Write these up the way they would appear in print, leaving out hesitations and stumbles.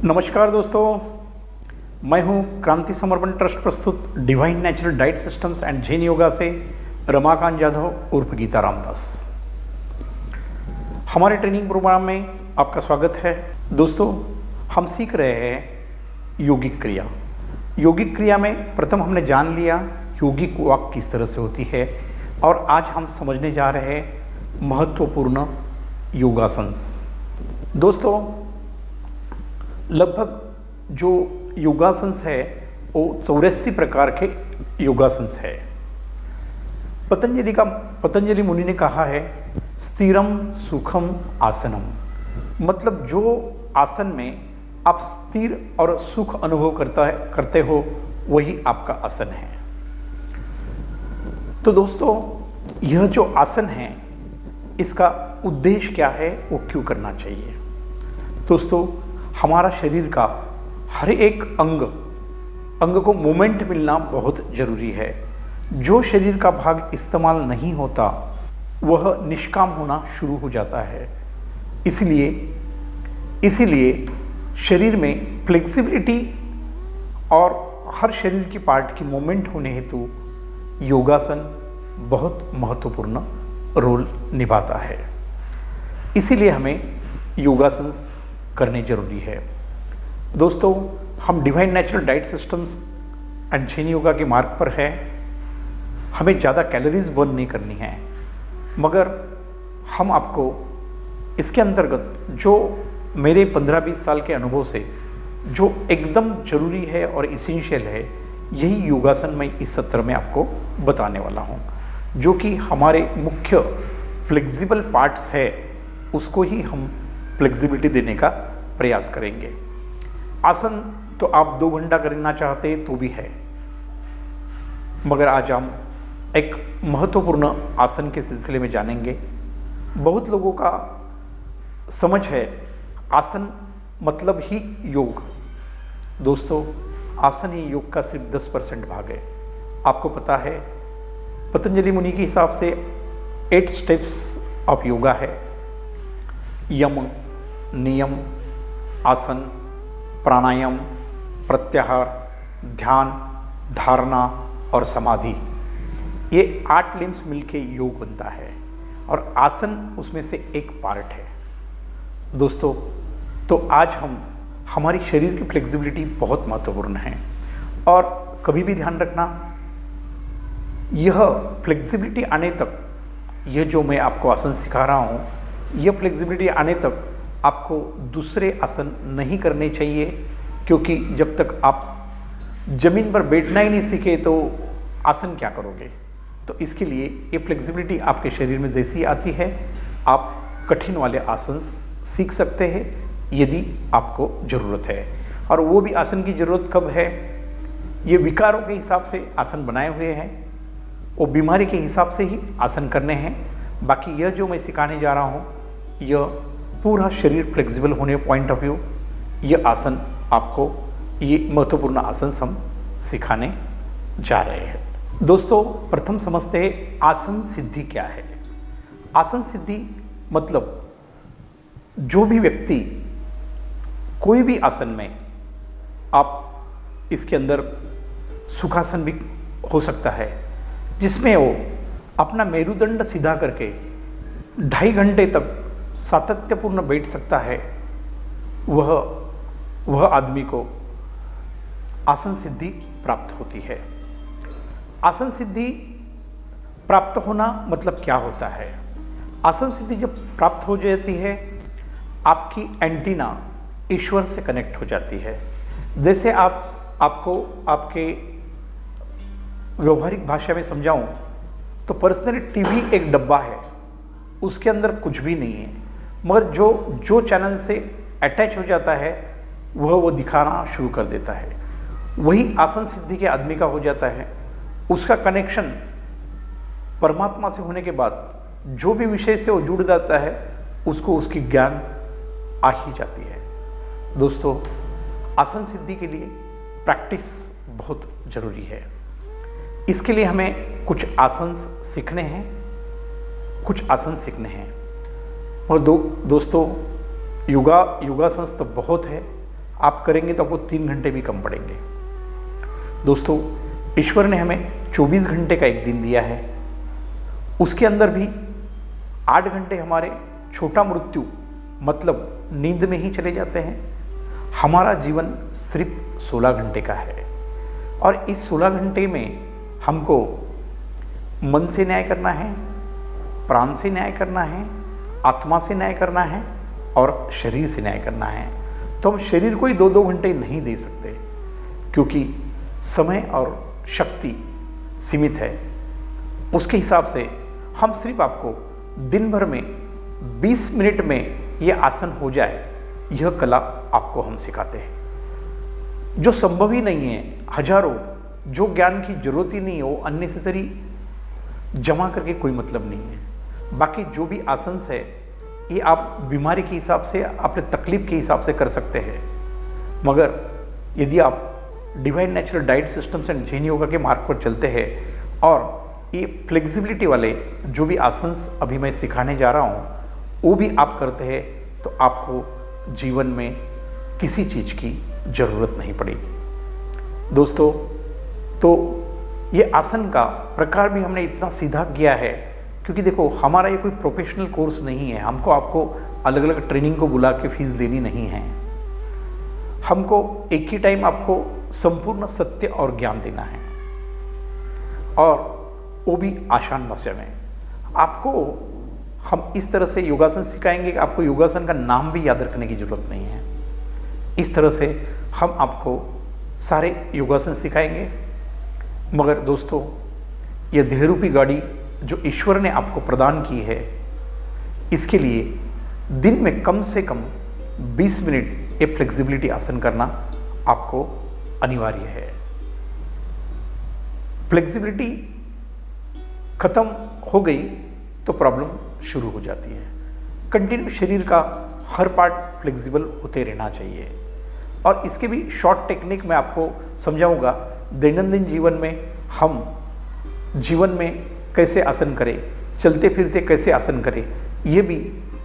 नमस्कार दोस्तों, मैं हूं क्रांति समर्पण ट्रस्ट प्रस्तुत divine natural diet systems and Jain yoga से रमाकांत जाधव उर्फ गीता रामदास। हमारे ट्रेनिंग प्रोग्राम में आपका स्वागत है। दोस्तों, हम सीख रहे हैं योगिक क्रिया। योगिक क्रिया में प्रथम हमने जान लिया योगिक वॉक किस तरह से होती है और आज हम समझने जा रहे हैं महत्वपूर्ण योगासन्स। दोस्तों, लगभग जो योगासन्स है वो 84 प्रकार के योगासन्स है। पतंजलि मुनि ने कहा है स्थिरम सुखम आसनम, मतलब जो आसन में आप स्थिर और सुख अनुभव करते हो वही आपका आसन है। तो दोस्तों, यह जो आसन है इसका उद्देश्य क्या है, वो क्यों करना चाहिए। दोस्तों, हमारा शरीर का हर एक अंग को मूवमेंट मिलना बहुत ज़रूरी है। जो शरीर का भाग इस्तेमाल नहीं होता वह निष्काम होना शुरू हो जाता है। इसीलिए शरीर में फ्लेक्सिबिलिटी और हर शरीर की पार्ट की मूवमेंट होने हेतु योगासन बहुत महत्वपूर्ण रोल निभाता है। इसीलिए हमें योगासन्स करने जरूरी है। दोस्तों, हम divine natural diet systems and Jain yoga के मार्ग पर है। हमें ज़्यादा कैलोरीज बर्न नहीं करनी है, मगर हम आपको इसके अंतर्गत जो मेरे 15-20 साल के अनुभव से जो एकदम ज़रूरी है और इसेंशियल है, यही योगासन मैं इस सत्र में आपको बताने वाला हूँ, जो कि हमारे मुख्य फ्लेक्सिबल पार्ट्स है उसको ही हम फ्लेक्सिबिलिटी देने का प्रयास करेंगे। आसन तो आप 2 घंटा करना चाहते तो भी है, मगर आज हम एक महत्वपूर्ण आसन के सिलसिले में जानेंगे। बहुत लोगों का समझ है आसन मतलब ही योग। दोस्तों, आसन ही योग का सिर्फ 10% भाग है। आपको पता है पतंजलि मुनि के हिसाब से 8 स्टेप्स ऑफ योगा है। यम, नियम, आसन, प्राणायाम, प्रत्याहार, ध्यान, धारणा और समाधि, ये 8 लिम्स मिलके योग बनता है और आसन उसमें से एक पार्ट है। दोस्तों, तो आज हम हमारी शरीर की फ्लेक्सिबिलिटी बहुत महत्वपूर्ण है और कभी भी ध्यान रखना, यह फ्लेक्सिबिलिटी आने तक, यह जो मैं आपको आसन सिखा रहा हूँ, यह फ्लेक्सिबिलिटी आने तक आपको दूसरे आसन नहीं करने चाहिए, क्योंकि जब तक आप जमीन पर बैठना ही नहीं सीखे तो आसन क्या करोगे। तो इसके लिए ये फ्लेक्सिबिलिटी आपके शरीर में जैसी आती है आप कठिन वाले आसन सीख सकते हैं यदि आपको ज़रूरत है। और वो भी आसन की ज़रूरत कब है, ये विकारों के हिसाब से आसन बनाए हुए हैं, वो बीमारी के हिसाब से ही आसन करने हैं। बाकी यह जो मैं सिखाने जा रहा हूँ यह पूरा शरीर फ्लेक्सिबल होने पॉइंट ऑफ व्यू, यह आसन आपको, ये महत्वपूर्ण आसन हम सिखाने जा रहे हैं। दोस्तों, प्रथम समझते हैं आसन सिद्धि क्या है। आसन सिद्धि मतलब जो भी व्यक्ति कोई भी आसन में, आप इसके अंदर सुखासन भी हो सकता है जिसमें वो अपना मेरुदंड सीधा करके 2.5 घंटे तक सातत्यपूर्ण बैठ सकता है, वह आदमी को आसन सिद्धि प्राप्त होती है। आसन सिद्धि प्राप्त होना मतलब क्या होता है। आसन सिद्धि जब प्राप्त हो जाती है, आपकी एंटीना ईश्वर से कनेक्ट हो जाती है। जैसे आपको आपके व्यवहारिक भाषा में समझाऊं तो पर्सनली टीवी एक डब्बा है, उसके अंदर कुछ भी नहीं है, मगर जो चैनल से अटैच हो जाता है वह दिखाना शुरू कर देता है। वही आसन सिद्धि के आदमी का हो जाता है। उसका कनेक्शन परमात्मा से होने के बाद जो भी विषय से वो जुड़ जाता है उसको उसकी ज्ञान आ ही जाती है। दोस्तों, आसन सिद्धि के लिए प्रैक्टिस बहुत ज़रूरी है। इसके लिए हमें कुछ आसन सीखने हैं, और दोस्तों योगासन तो बहुत है, आप करेंगे तो आपको 3 घंटे भी कम पड़ेंगे। दोस्तों, ईश्वर ने हमें 24 घंटे का एक दिन दिया है, उसके अंदर भी 8 घंटे हमारे छोटा मृत्यु मतलब नींद में ही चले जाते हैं। हमारा जीवन सिर्फ 16 घंटे का है और इस 16 घंटे में हमको मन से न्याय करना है, प्राण से न्याय करना है, आत्मा से न्याय करना है और शरीर से न्याय करना है। तो हम शरीर को ही 2-2 घंटे नहीं दे सकते क्योंकि समय और शक्ति सीमित है। उसके हिसाब से हम सिर्फ आपको दिन भर में 20 मिनट में ये आसन हो जाए, यह कला आपको हम सिखाते हैं। जो संभव ही नहीं है, हजारों, जो ज्ञान की जरूरत ही नहीं हो, अननेसेसरी जमा करके कोई मतलब नहीं है। बाकी जो भी आसन है ये आप बीमारी के हिसाब से, अपने तकलीफ के हिसाब से कर सकते हैं, मगर यदि आप divine natural diet systems and Jain yoga के मार्ग पर चलते हैं और ये फ्लेक्सिबिलिटी वाले जो भी आसन्स अभी मैं सिखाने जा रहा हूँ वो भी आप करते हैं तो आपको जीवन में किसी चीज़ की ज़रूरत नहीं पड़ेगी। दोस्तों, तो ये आसन का प्रकार भी हमने इतना सीधा किया है क्योंकि देखो, हमारा ये कोई प्रोफेशनल कोर्स नहीं है। हमको आपको अलग अलग ट्रेनिंग को बुला के फीस देनी नहीं है। हमको एक ही टाइम आपको संपूर्ण सत्य और ज्ञान देना है और वो भी आसान भाषा में। आपको हम इस तरह से योगासन सिखाएंगे कि आपको योगासन का नाम भी याद रखने की ज़रूरत नहीं है। इस तरह से हम आपको सारे योगासन सिखाएंगे। मगर दोस्तों, ये देहरूपी गाड़ी जो ईश्वर ने आपको प्रदान की है, इसके लिए दिन में कम से कम 20 मिनट ये फ्लेक्सिबिलिटी आसन करना आपको अनिवार्य है। फ्लेक्सिबिलिटी खत्म हो गई तो प्रॉब्लम शुरू हो जाती है। कंटिन्यू शरीर का हर पार्ट फ्लेक्सिबल होते रहना चाहिए और इसके भी शॉर्ट टेक्निक मैं आपको समझाऊंगा। दैनंदिन जीवन में हम जीवन में कैसे आसन करें, चलते फिरते कैसे आसन करें, ये भी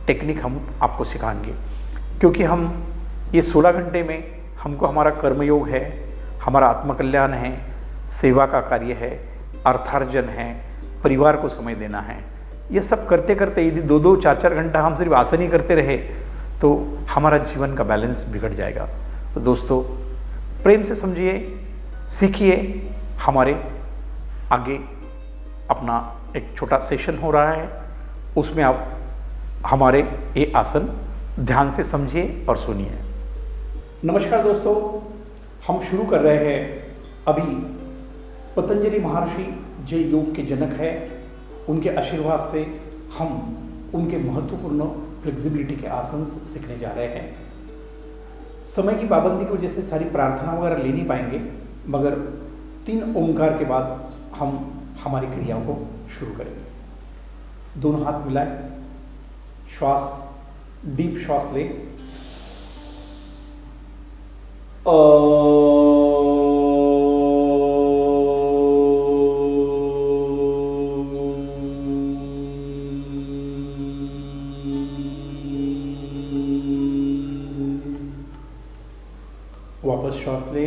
टेक्निक हम आपको सिखाएंगे क्योंकि हम ये 16 घंटे में हमको हमारा कर्मयोग है, हमारा आत्मकल्याण है, सेवा का कार्य है, अर्थार्जन है, परिवार को समय देना है। ये सब करते करते यदि 2-2, 4-4 घंटा हम सिर्फ आसन ही करते रहे तो हमारा जीवन का बैलेंस बिगड़ जाएगा। तो दोस्तों, प्रेम से समझिए, सीखिए। हमारे आगे अपना एक छोटा सेशन हो रहा है, उसमें आप हमारे ये आसन ध्यान से समझिए और सुनिए। नमस्कार दोस्तों, हम शुरू कर रहे हैं। अभी पतंजलि महर्षि जो योग के जनक है, उनके आशीर्वाद से हम उनके महत्वपूर्ण फ्लेक्सिबिलिटी के आसन सीखने जा रहे हैं। समय की पाबंदी की वजह से सारी प्रार्थना वगैरह ले नहीं पाएंगे, मगर 3 ओंकार के बाद हम हमारी क्रियाओं को शुरू करेंगे। दोनों हाथ मिलाएं, श्वास, डीप श्वास ले, वापस श्वास ले,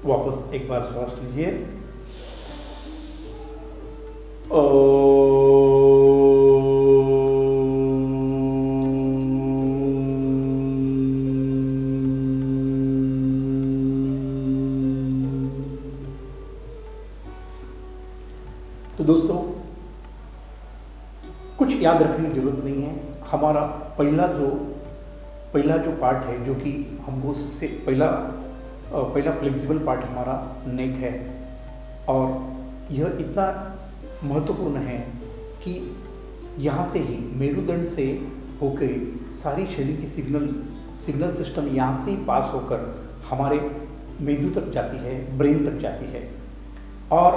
वापस एक बार श्वास लीजिए, तो दोस्तों, कुछ याद रखने की जरूरत नहीं है। हमारा पहला जो पार्ट है, जो कि हमको सबसे पहला फ्लेक्सिबल पार्ट हमारा नेक है और यह इतना महत्वपूर्ण है कि यहाँ से ही मेरुदंड से होकर सारी शरीर की सिग्नल सिस्टम यहाँ से ही पास होकर हमारे मेदू तक जाती है, ब्रेन तक जाती है। और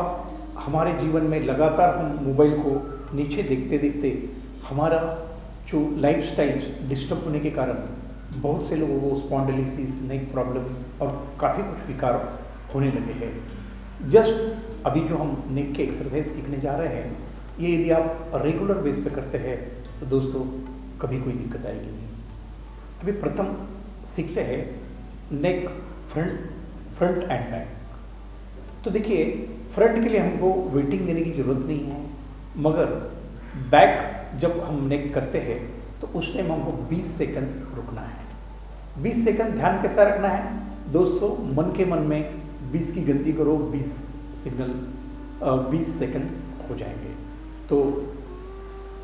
हमारे जीवन में लगातार हम मोबाइल को नीचे देखते देखते हमारा जो लाइफस्टाइल डिस्टर्ब होने के कारण बहुत से लोगों को स्पॉन्डिलिसिस, नेक प्रॉब्लम्स और काफ़ी कुछ विकार होने लगे हैं। जस्ट अभी जो हम नेक के एक्सरसाइज सीखने जा रहे हैं, ये यदि आप रेगुलर बेस पे करते हैं तो दोस्तों कभी कोई दिक्कत आएगी नहीं। अभी प्रथम सीखते हैं नेक, फ्रंट एंड बैक। तो देखिए, फ्रंट के लिए हमको वेटिंग देने की ज़रूरत नहीं है, मगर बैक जब हम नेक करते हैं तो उस टाइम हमको 20 सेकंड रुकना है। 20 सेकंड ध्यान कैसा रखना है दोस्तों, मन के मन में 20 की गिनती करो, 20 सिग्नल 20 सेकंड हो जाएंगे। तो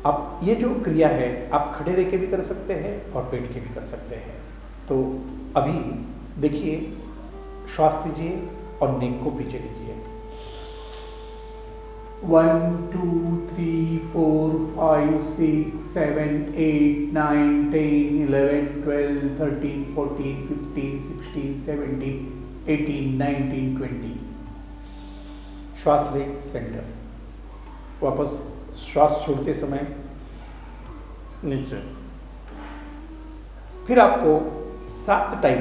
आप ये जो क्रिया है आप खड़े रह के भी कर सकते हैं और बैठ के भी कर सकते हैं। तो अभी देखिए, श्वास लीजिए और नेक को पीछे लीजिए। 1 2 3 4 5 6 7 8 9 10 11 12 13 14 15 16 17 18 19 20। श्वास ले सेंटर, वापस श्वास छोड़ते समय नीचे। फिर आपको 7 टाइम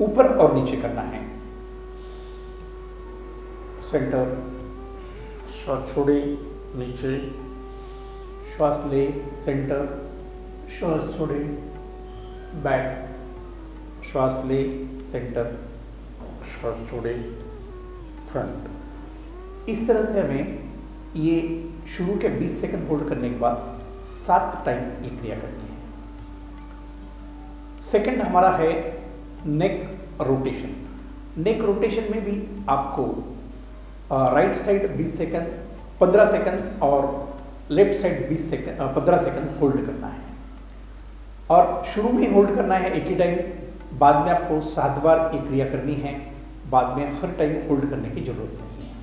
ऊपर और नीचे करना है। सेंटर, श्वास छोड़े नीचे, श्वास ले सेंटर, श्वास छोड़े बैक, श्वास ले सेंटर, श्वास छोड़े फ्रंट। इस तरह से हमें ये शुरू के 20 सेकंड होल्ड करने के बाद 7 टाइम ये क्रिया करनी है। सेकंड हमारा है नेक रोटेशन। नेक रोटेशन में भी आपको राइट साइड 20 सेकंड 15 सेकंड और left side 20 second 15 second hold करना है। और शुरू में होल्ड करना है एक ही टाइम, बाद में आपको 7 बार ये क्रिया करनी है, बाद में हर टाइम होल्ड करने की जरूरत नहीं है।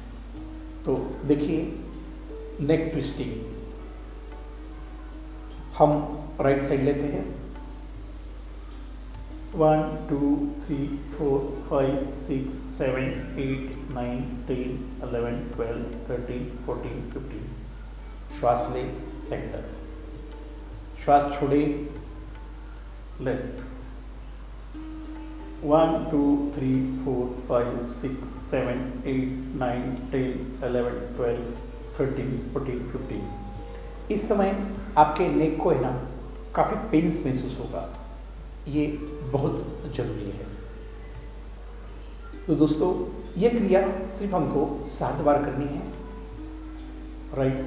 तो देखिए, नेक ट्विस्टिंग हम राइट साइड लेते हैं। 1 2 3 4 5 6 7 8 9 10 11 12 13 14 15। श्वास ले सेंटर, श्वास छोड़े लेफ्ट। 1 2 3 4 5 6 7 8 9 10 11 12 13 14 15। इस समय आपके नेक को है ना काफ़ी पेन्स महसूस होगा, ये बहुत जरूरी है। तो दोस्तों ये क्रिया सिर्फ हमको 7 बार करनी है। राइट,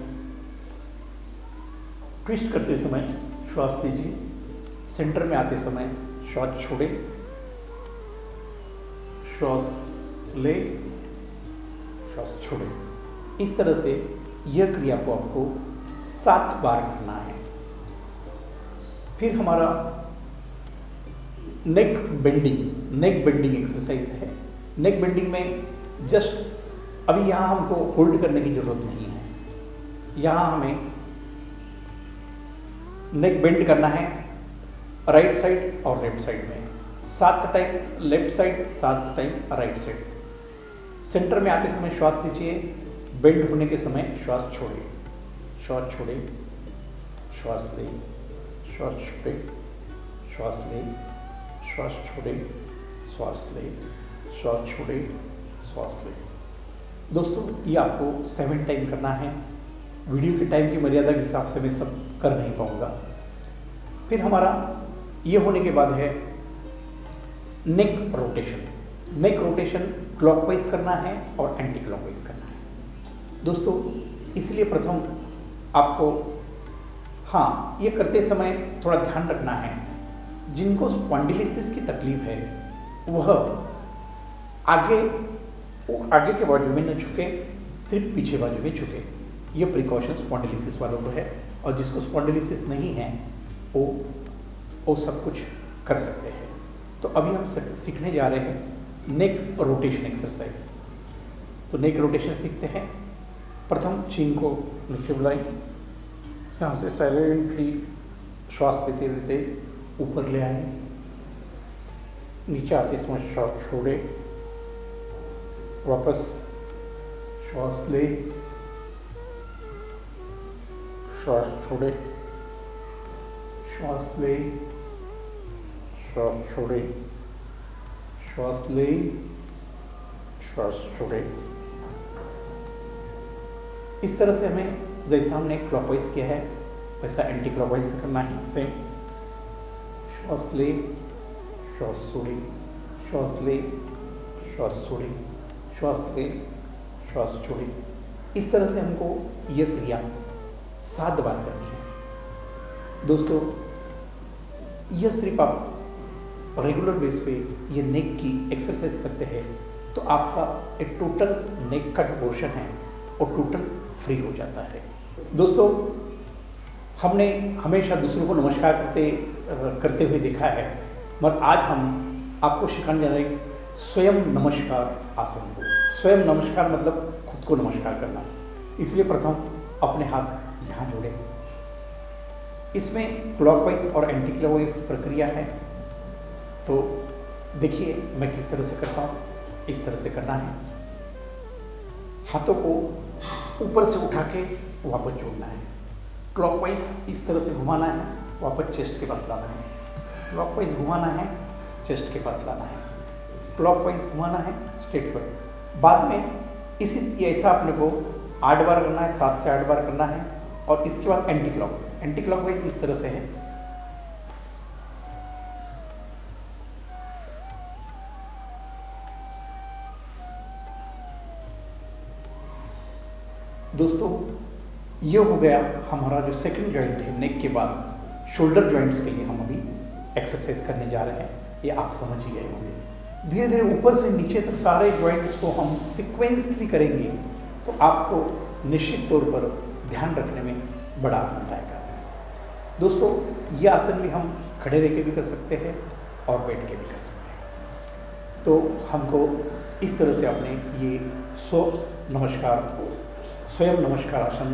ट्विस्ट करते समय श्वास लीजिए, सेंटर में आते समय श्वास छोड़े, श्वास ले, श्वास छोड़े। इस तरह से यह क्रिया को आपको 7 बार करना है। फिर हमारा नेक बेंडिंग एक्सरसाइज है। नेक बेंडिंग में जस्ट अभी यहाँ हमको होल्ड करने की जरूरत नहीं है। यहाँ हमें नेक बेंड करना है राइट साइड और लेफ्ट साइड में। 7 time left side, 7 time right side. Centre में आते समय श्वास लीजिए, बेंड होने के समय श्वास छोड़िए, श्वास छोड़े, श्वास ले, श्वास छोड़े, श्वास ले, श्वास छोड़े, श्वास ले, श्वास छोड़े, श्वास ले। दोस्तों ये आपको 7 टाइम करना है। वीडियो के टाइम की मर्यादा के हिसाब से मैं सब कर नहीं पाऊंगा। फिर हमारा ये होने के बाद है neck rotation. Neck rotation clockwise करना है और एंटी क्लॉकवाइज करना है। दोस्तों इसलिए प्रथम आपको हाँ ये करते समय थोड़ा ध्यान रखना है, जिनको स्पॉन्डिलिसिस की तकलीफ है वह आगे के बाजू में न झुके, सिर्फ पीछे बाजू में झुके। ये प्रिकॉशन स्पॉन्डिलिसिस वालों को है, और जिसको स्पॉन्डिलिसिस नहीं है वो सब कुछ कर सकते हैं। तो अभी हम सीखने जा रहे हैं नेक रोटेशन एक्सरसाइज। तो नेक रोटेशन सीखते हैं। प्रथम चीन को नीचे बुलाएं, यहाँ से साइलेंटली श्वास लेते लेते ऊपर ले आए, नीचे आते समय श्वास छोड़े, वापस श्वास ले, श्वास छोड़े, श्वास ले, श्वास छोड़े, श्वास ले, श्वास छोड़े। इस तरह से हमें जैसा हमने क्लॉकवाइज किया है वैसा एंटी क्लॉकवाइज भी करना है। सेम श्वास ले, श्वास छोड़े, श्वास ले, श्वास छोड़े, श्वास ले, श्वास छोड़े। इस तरह से हमको यह क्रिया 7 बार करनी है। दोस्तों, यह सिर्फ आप रेगुलर बेस पे ये नेक की एक्सरसाइज करते हैं तो आपका एक टोटल नेक का जो पोर्शन है वो टोटल फ्री हो जाता है। दोस्तों, हमने हमेशा दूसरों को नमस्कार करते हुए देखा है, मगर आज हम आपको सिखाने जा रहे हैं स्वयं नमस्कार आसन को। स्वयं नमस्कार मतलब खुद को नमस्कार करना। इसलिए प्रथम अपने हाथ यहाँ जोड़ें। इसमें क्लॉकवाइज और एंटी क्लॉकवाइज की प्रक्रिया है, तो देखिए मैं किस तरह से करता हूँ। इस तरह से करना है, हाथों को ऊपर से उठा के वापस जोड़ना है। क्लॉकवाइज इस तरह से घुमाना है, वापस चेस्ट के पास लाना है। क्लॉकवाइज घुमाना है, चेस्ट के पास लाना है। क्लॉकवाइज घुमाना है, स्ट्रेट पर। बाद में इसी ऐसा अपने को 8 बार करना है, 7 से 8 बार करना है। और इसके बाद एंटी क्लॉकवाइज। एंटी क्लॉकवाइज इस तरह से है, दोस्तों ये हो गया हमारा जो सेकंड जॉइंट है नेक के बाद। शोल्डर जॉइंट्स के लिए हम अभी एक्सरसाइज करने जा रहे हैं, ये आप समझ ही गए होंगे। धीरे धीरे ऊपर से नीचे तक सारे जॉइंट्स को हम सीक्वेंसली करेंगे तो आपको निश्चित तौर पर ध्यान रखने में बड़ा आनंद आएगा। दोस्तों, ये आसन भी हम खड़े रह के भी कर सकते हैं और बैठ के भी कर सकते हैं। तो हमको इस तरह से अपने ये स्वयं नमस्कार आसन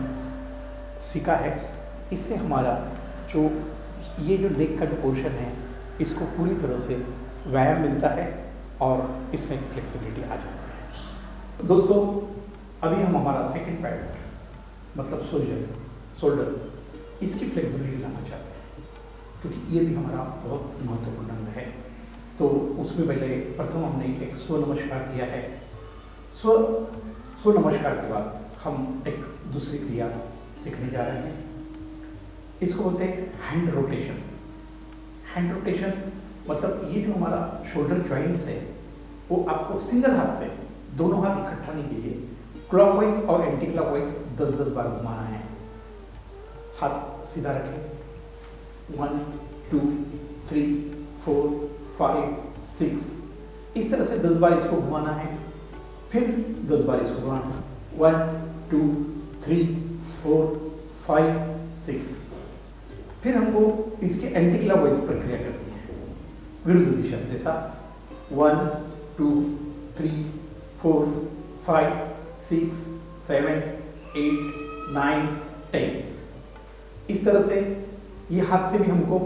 सीखा है। इससे हमारा जो ये जो नेक का जो पोर्शन है इसको पूरी तरह से व्यायाम मिलता है और इसमें फ्लेक्सिबिलिटी आ जाती है। दोस्तों, अभी हम हमारा सेकंड पैड मतलब शोल्डर इसकी फ्लेक्सिबिलिटी लाना चाहते हैं, क्योंकि ये भी हमारा बहुत महत्वपूर्ण अंग है। तो उसमें पहले प्रथम हमने एक स्व नमस्कार किया है। स्व नमस्कार के बाद हम एक दूसरी क्रिया सीखने जा रहे हैं। इसको बोलते हैं हैंड रोटेशन। हैंड रोटेशन मतलब ये जो हमारा शोल्डर जॉइंट्स है वो आपको सिंगल हाथ से, दोनों हाथ इकट्ठा नहीं कीजिए, क्लॉकवाइज और एंटी क्लॉकवाइज 10-10 बार घुमाना है। हाथ सीधा रखें। 1 2 3 4 5 6 इस तरह से 10 बार इसको घुमाना है, फिर 10 बार इसको घुमाना है। 1 2 3 4 5 6। फिर हमको इसके एंटी क्लॉकवाइज प्रक्रिया करनी है, विरुद्ध दिशा में। जैसा 1 2 3 4 5 6 7 8 9 10। इस तरह से ये हाथ से भी हमको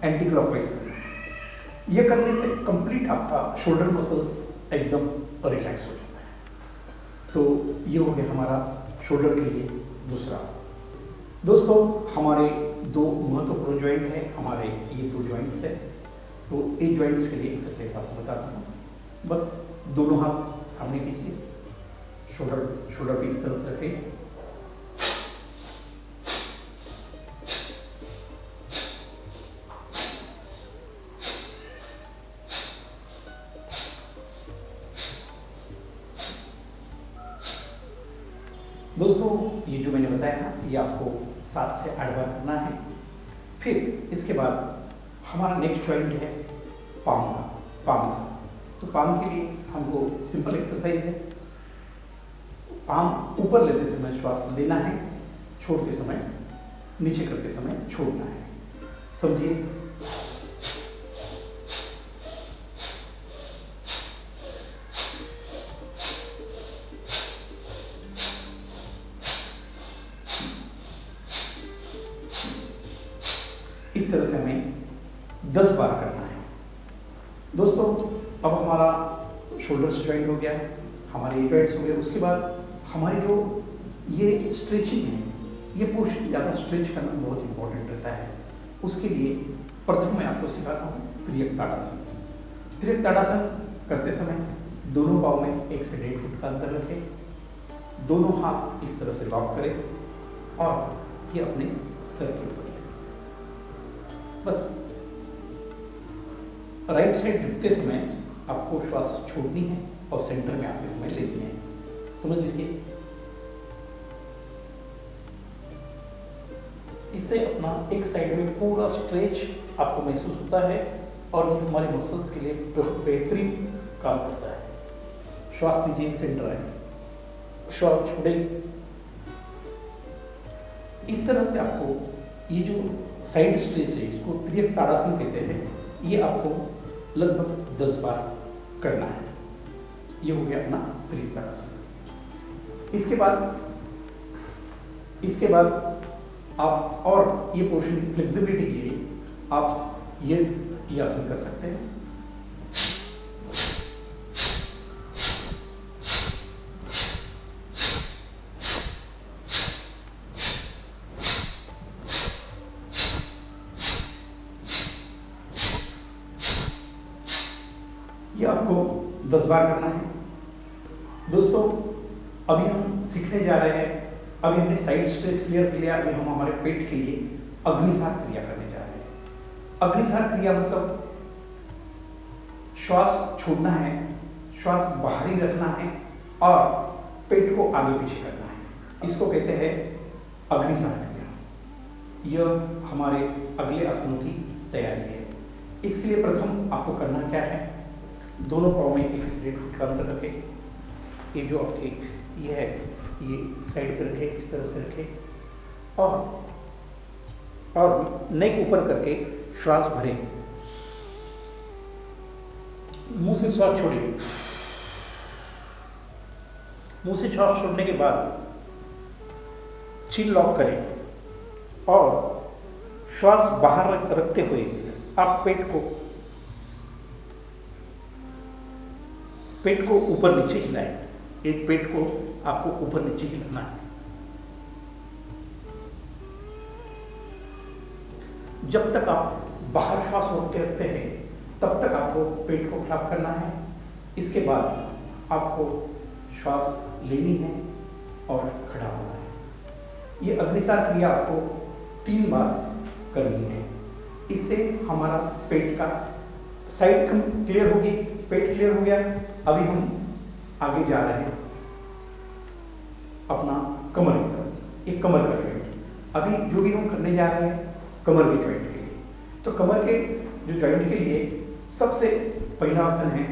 एंटी क्लॉकवाइज करना है। ये करने से कंप्लीट आपका शोल्डर मसल्स एकदम रिलैक्स हो जाता है। तो ये हो गया हमारा शोल्डर के लिए दूसरा। दोस्तों, हमारे 2 महत्वपूर्ण जॉइंट है, हमारे ये 2 जॉइंट्स है। तो इन जॉइंट्स के लिए एक्सरसाइज आपको बताता हूँ। बस दोनों हाथ सामने कीजिए, शोल्डर पे इस तरह से रखिए। दोस्तों, ये जो मैंने बताया ना, ये आपको 7 से 8 बार करना है। फिर इसके बाद हमारा नेक्स्ट जॉइंट है पाम का। तो पाम के लिए हमको सिंपल एक्सरसाइज है। पाम ऊपर लेते समय श्वास लेना है, छोड़ते समय, नीचे करते समय छोड़ना है। समझिए। इस तरह से हमें 10 बार करना है। दोस्तों, अब हमारा शोल्डर से जॉइंट हो गया है, हमारे ये जॉइंट्स हो गए। उसके बाद हमारी जो ये स्ट्रेचिंग है, ये पोर्शन ज़्यादा स्ट्रेच करना बहुत इंपॉर्टेंट रहता है। उसके लिए प्रथम मैं आपको सिखाता हूँ त्रियक ताड़ासन। त्रियक ताड़ासन करते समय दोनों पाँव में 1 से 1.5 फुट का अंतर रखें, दोनों हाथ इस तरह से लॉक करें और ये अपने सर के ऊपर लें। बस राइट साइड झुकते समय आपको श्वास छोड़नी है और सेंटर में आते समय लेनी है। समझ लीजिए। इससे अपना एक साइड में पूरा स्ट्रेच आपको महसूस होता है और ये हमारे मसल्स के लिए बहुत बेहतरीन काम करता है। श्वास लीजिए, सेंटर आए, श्वास छोड़ें। इस तरह से आपको ये जो साइड स्ट्रेच है इसको त्रियक ताड़ासन कहते हैं। ये आपको लगभग 10 बार करना है। ये हो गया अपना त्रियक ताड़ासन। इसके बाद आप और ये पोर्शन फ्लेक्सिबिलिटी के लिए आप ये आसन कर सकते हैं। ये आपको 10 बार करना है। दोस्तों, अभी हम सीखने जा रहे हैं। अभी हमने साइड स्ट्रेच क्लियर कर लिया। अभी हम हमारे पेट के लिए अग्निसार क्रिया करने जा रहे हैं। अग्निसार क्रिया मतलब श्वास छोड़ना है, श्वास बाहरी रखना है और पेट को आगे पीछे करना है। इसको कहते हैं अग्निसार क्रिया। यह हमारे अगले आसनों की तैयारी है। इसके लिए प्रथम आपको करना क्या है, दोनों पाँव में 1 से 1.5 फुट का अंतर रखें। ये जो आपके ये है ये साइड पे रखें, इस तरह से रखें और नेक ऊपर करके श्वास भरें। मुंह से श्वास छोड़िए। मुंह से श्वास छोड़ने के बाद चिन लॉक करें और श्वास बाहर रखते हुए आप पेट को ऊपर नीचे हिलाएं। एक पेट को आपको ऊपर नीचे हिलाना है। जब तक आप बाहर श्वास रोकते रखते हैं तब तक आपको पेट को क्लैप करना है। इसके बाद आपको श्वास लेनी है और खड़ा होना है। ये अग्निसार क्रिया आपको 3 बार करनी है। इससे हमारा पेट का साइड क्लियर होगी, पेट क्लियर हो गया। अभी हम आगे जा रहे हैं अपना कमर की तरफ। एक कमर का जॉइंट, अभी जो भी हम करने जा रहे हैं कमर के जॉइंट के लिए। तो कमर के जो जॉइंट के लिए सबसे पहला आसन है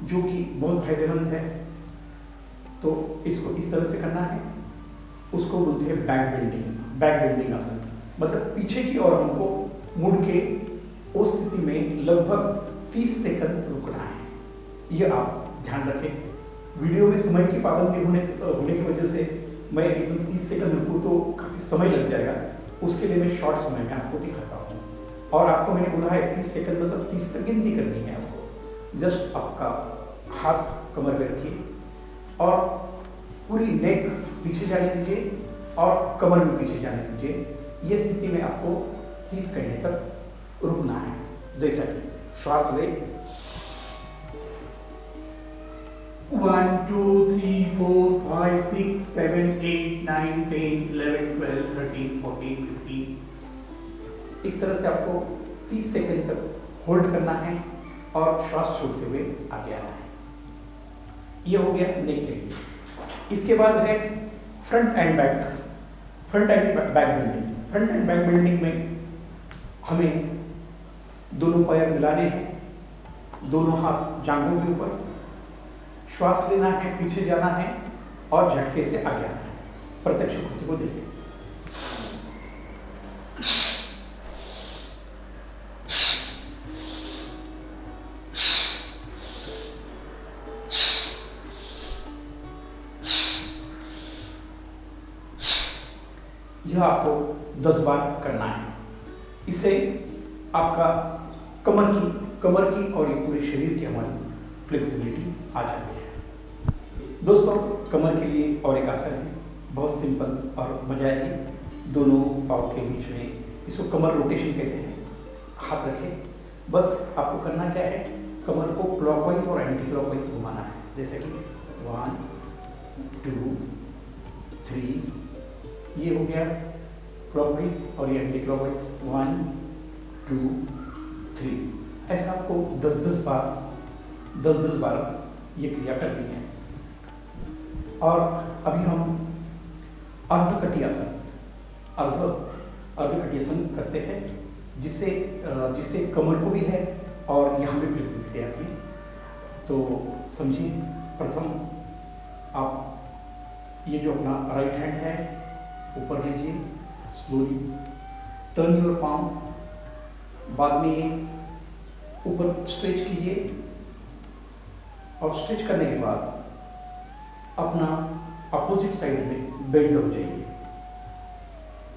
जो कि बहुत फायदेमंद है। तो इसको इस तरह से करना है। उसको बोलते हैं बैक बेंडिंग। बैक बेंडिंग आसन मतलब पीछे की ओर हमको मुड़ के उस स्थिति में लगभग 30 सेकंड रुकना है। यह आप ध्यान रखें। वीडियो में समय की पाबंदी होने की वजह से मैं एकदम 30 सेकंड रुकूँ तो काफ़ी समय लग जाएगा। उसके लिए मैं शॉर्ट समय में आपको दिखाता हूँ। और आपको मैंने बोला है 30 सेकंड मतलब 30 तक गिनती करनी है आपको। जस्ट आपका हाथ कमर पे रखिए और पूरी नेक पीछे जाने दीजिए और कमर भी पीछे जाने दीजिए। ये स्थिति में आपको 30 सेकंड तक रुकना है। जैसा कि श्वास ले 1 2 3 4 5 6 7 8 9 10 11 12 13 14 15 इस तरह से आपको 30 सेकंड तक होल्ड करना है और श्वास छोड़ते हुए आगे आना है। ये हो गया नेक के लिए। इसके बाद है front end back bending. Front end back bending में हमें दोनों पैर मिलाने हैं, दोनों हाथ जांघों के ऊपर, श्वास लेना है, पीछे जाना है और झटके से आगे आना है। प्रत्यक्ष कृति को देखें। यह आपको 10 बार करना है। इससे आपका कमर की और ये पूरे शरीर की हमारी फ्लेक्सिबिलिटी आ जाती है। दोस्तों, कमर के लिए और एक आसन है, बहुत सिंपल और मजा आएगी। दोनों पाँव के बीच में इसको कमर रोटेशन कहते हैं। हाथ रखें, बस आपको करना क्या है, कमर को क्लॉकवाइज और एंटी क्लॉकवाइज घुमाना है। जैसे कि 1 2 3, ये हो गया क्लॉकवाइज और ये एंटी क्लॉकवाइज 1 2 3। ऐसा आपको 10-10 बार ये क्रिया करनी है। और अभी हम अर्धकटियासन करते हैं, जिससे कमर को भी है और यहाँ भी फ्लेक्सिबिलिटी आती है। तो समझिए, प्रथम आप ये जो अपना राइट हैंड है ऊपर लीजिए, स्लोली टर्न योर पाम, बाद में ये ऊपर स्ट्रेच कीजिए और स्ट्रेच करने के बाद अपना अपोजिट साइड में बेंड हो जाइए।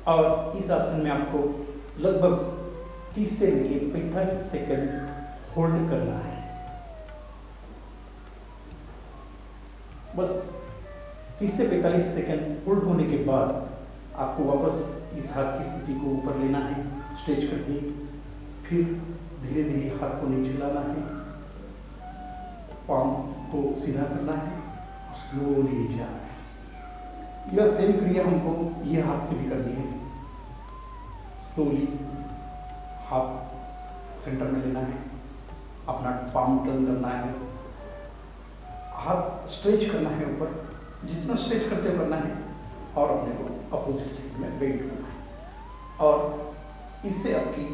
और इस आसन में आपको लगभग 30 से लेकर 45 सेकंड होल्ड करना है। बस 30 से 45 सेकंड होल्ड होने के बाद आपको वापस इस हाथ की स्थिति को ऊपर लेना है, स्ट्रेच करते ही फिर धीरे धीरे हाथ को नीचे लाना है, पाम को सीधा करना है, स्लोली नीचे आना है। यह सेम क्रिया हमको ये हाथ से भी करनी है। स्लोली हाथ सेंटर में लेना है, अपना पाम टर्न करना है, हाथ स्ट्रेच करना है ऊपर, जितना स्ट्रेच करते हुए करना है, और अपने को अपोजिट साइड में बेंड करना है। और इससे आपकी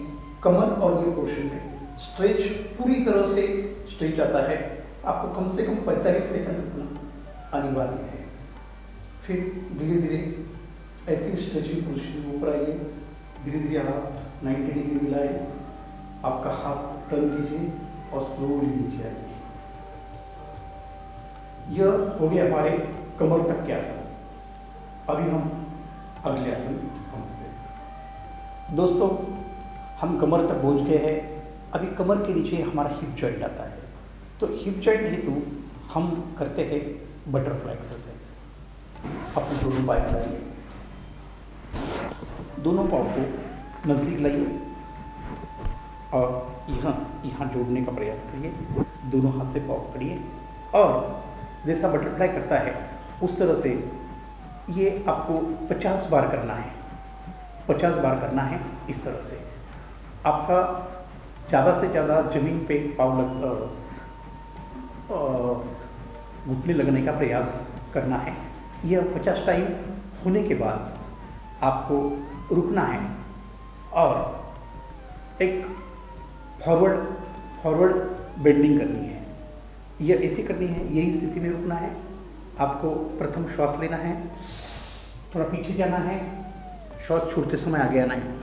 कमर और ये पोर्शन में स्ट्रेच पूरी तरह से स्ट्रेच आता है। आपको कम से कम 45 सेकंड रुकना अनिवार्य है। फिर धीरे धीरे ऐसी स्ट्रेचिंग पोजीशन में ऊपर आइए, धीरे धीरे हाथ 90 डिग्री मिलाए, आपका हाथ टर्न कीजिए और स्लोली नीचे आइए। यह हो गया हमारे कमर तक के आसन। अभी हम अगले आसन समझते हैं। दोस्तों, हम कमर तक पहुंच गए हैं। अभी कमर के नीचे हमारा हिप जॉइंट आता है। तो हिप जॉइंट हेतु हम करते हैं बटरफ्लाई एक्सरसाइज। अपने दोनों पाँव लगाइए, दोनों पाँव को नज़दीक लाइए और यहाँ जोड़ने का प्रयास करिए। दोनों हाथ से पाँव पकड़िए और जैसा बटरफ्लाई करता है उस तरह से ये आपको 50 बार करना है। 50 बार करना है इस तरह से। आपका ज़्यादा से ज़्यादा जमीन पे पाँव घुटने लगने का प्रयास करना है। यह 50 टाइम होने के बाद आपको रुकना है और एक फॉरवर्ड बेंडिंग करनी है। यह ऐसी करनी है, यही स्थिति में रुकना है। आपको प्रथम श्वास लेना है, थोड़ा पीछे जाना है, श्वास छोड़ते समय आगे आना है।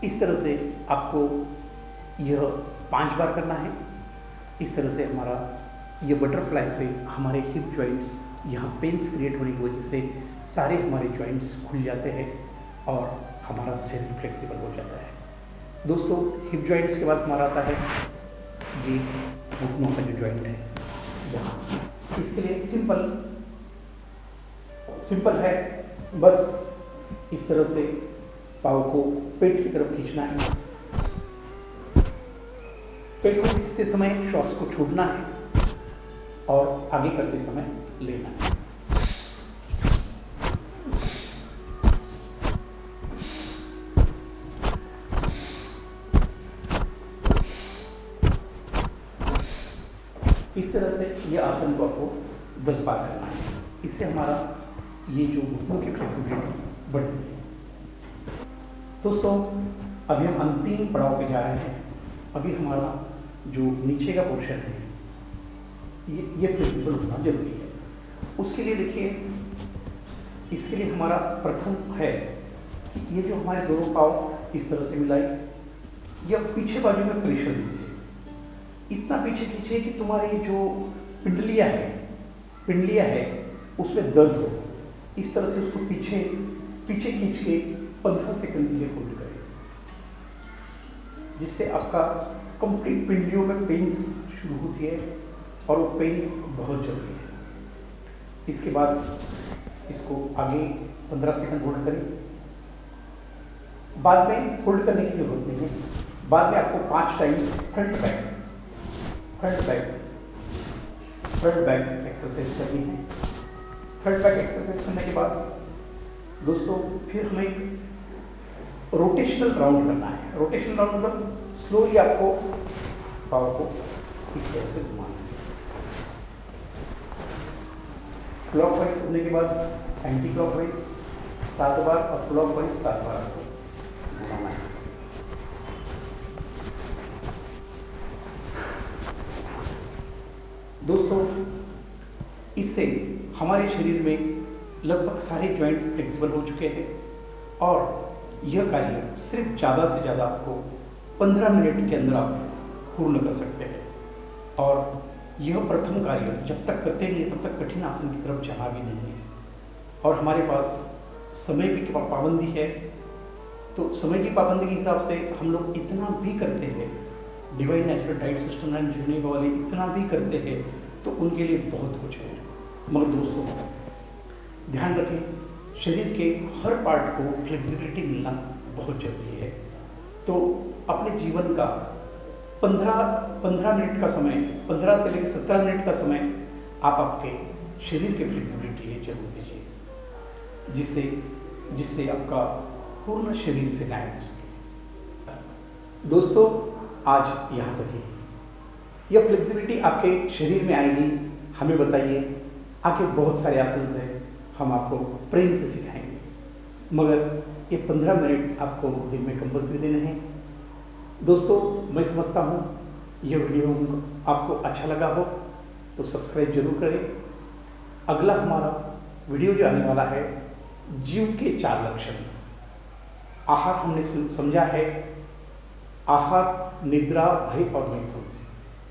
इस तरह से आपको यह 5 बार करना है। इस तरह से हमारा ये बटरफ्लाई से हमारे हिप जॉइंट्स, यहाँ पेन्स क्रिएट होने की वजह से सारे हमारे जॉइंट्स खुल जाते हैं और हमारा शरीर फ्लेक्सिबल हो जाता है। दोस्तों, हिप जॉइंट्स के बाद हमारा आता है ये घुटनों का जो जॉइंट है यहाँ। इसके लिए सिंपल है, बस इस तरह से पाँव को पेट की तरफ खींचना है। पेट को खींचते समय श्वास को छोड़ना है और आगे करते समय लेना है। इस तरह से ये आसन को आपको 10 बार करना है। इससे हमारा ये जो घुटनों की फ्लेक्सिबिलिटी बढ़ती है। दोस्तों, अभी हम अंतिम पड़ाव पे जा रहे हैं। अभी हमारा जो नीचे का पोर्शन है ये फ्लेक्सिबल होना जरूरी है। उसके लिए देखिए, इसके लिए हमारा प्रथम है कि ये जो हमारे दोनों पाँव इस तरह से मिलाए या पीछे बाजू में प्रेशर दीजिए। इतना पीछे खींचिए कि तुम्हारी जो पिंडलियाँ है उसमें दर्द हो। इस तरह से उसको पीछे पीछे खींच के 15 सेकंड के लिए होल्ड करें, जिससे आपका कंप्लीट पिंडलियों में पेन्स शुरू होती है और वो पेन बहुत जरूरी है। इसके बाद इसको आगे 15 सेकंड होल्ड करें। बाद में होल्ड करने की जरूरत नहीं है, बाद में आपको 5 टाइम फ्रंट बैक एक्सरसाइज करनी है। फ्रंट बैक एक्सरसाइज करने के बाद दोस्तों फिर हमें रोटेशनल राउंड करना है। रोटेशनल राउंड मतलब स्लोली आपको पावर को इस तरह से घुमाना है। क्लॉकवाइज करने के बाद एंटी क्लॉकवाइज 7 बार और क्लॉकवाइज 7 बार आपको घुमाना है। दोस्तों इससे हमारे शरीर में लगभग सारे जॉइंट फ्लेक्सिबल हो चुके हैं और यह कार्य सिर्फ ज़्यादा से ज़्यादा आपको 15 मिनट के अंदर आप पूर्ण कर सकते हैं। और यह प्रथम कार्य जब तक करते नहीं तब तक कठिन आसन की तरफ जाना भी नहीं है। और हमारे पास समय की पाबंदी है, तो समय की पाबंदी के हिसाब से हम लोग इतना भी करते हैं, divine natural diet system and जुड़ने वाले इतना भी करते हैं तो उनके लिए बहुत कुछ है। मगर दोस्तों ध्यान रखें, शरीर के हर पार्ट को फ्लेक्सिबिलिटी मिलना बहुत जरूरी है। तो अपने जीवन का 15 मिनट का समय, 15 से लेकर 17 मिनट का समय आप आपके शरीर के फ्लेक्सिबिलिटी लिए जरूर दीजिए, जिससे आपका पूर्ण शरीर से न्याय हो सके। दोस्तों आज यहाँ तक ही। यह फ्लेक्सिबिलिटी आपके शरीर में आएगी, हमें बताइए। आगे बहुत सारे आसन हैं, हम आपको प्रेम से सिखाएंगे, मगर ये 15 मिनट आपको दिन में कंपल्सरी देने हैं। दोस्तों मैं समझता हूँ यह वीडियो आपको अच्छा लगा हो तो सब्सक्राइब जरूर करें। अगला हमारा वीडियो जो आने वाला है, जीव के 4 लक्षण। आहार हमने समझा है, आहार, निद्रा, भय और मैथुन,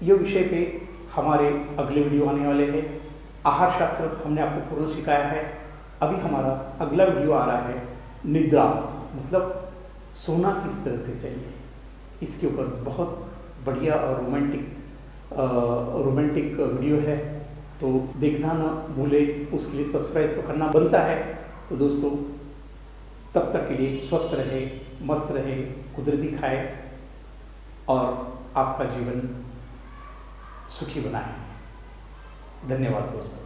यह विषय पे हमारे अगले वीडियो आने वाले हैं। आहार शास्त्र हमने आपको पूर्ण सिखाया है। अभी हमारा अगला वीडियो आ रहा है निद्रा, मतलब सोना किस तरह से चाहिए। इसके ऊपर बहुत बढ़िया और रोमांटिक वीडियो है, तो देखना ना भूले। उसके लिए सब्सक्राइब तो करना बनता है। तो दोस्तों तब तक के लिए स्वस्थ रहे, मस्त रहे, कुदरती खाए और आपका जीवन सुखी बनाएं। धन्यवाद दोस्तों।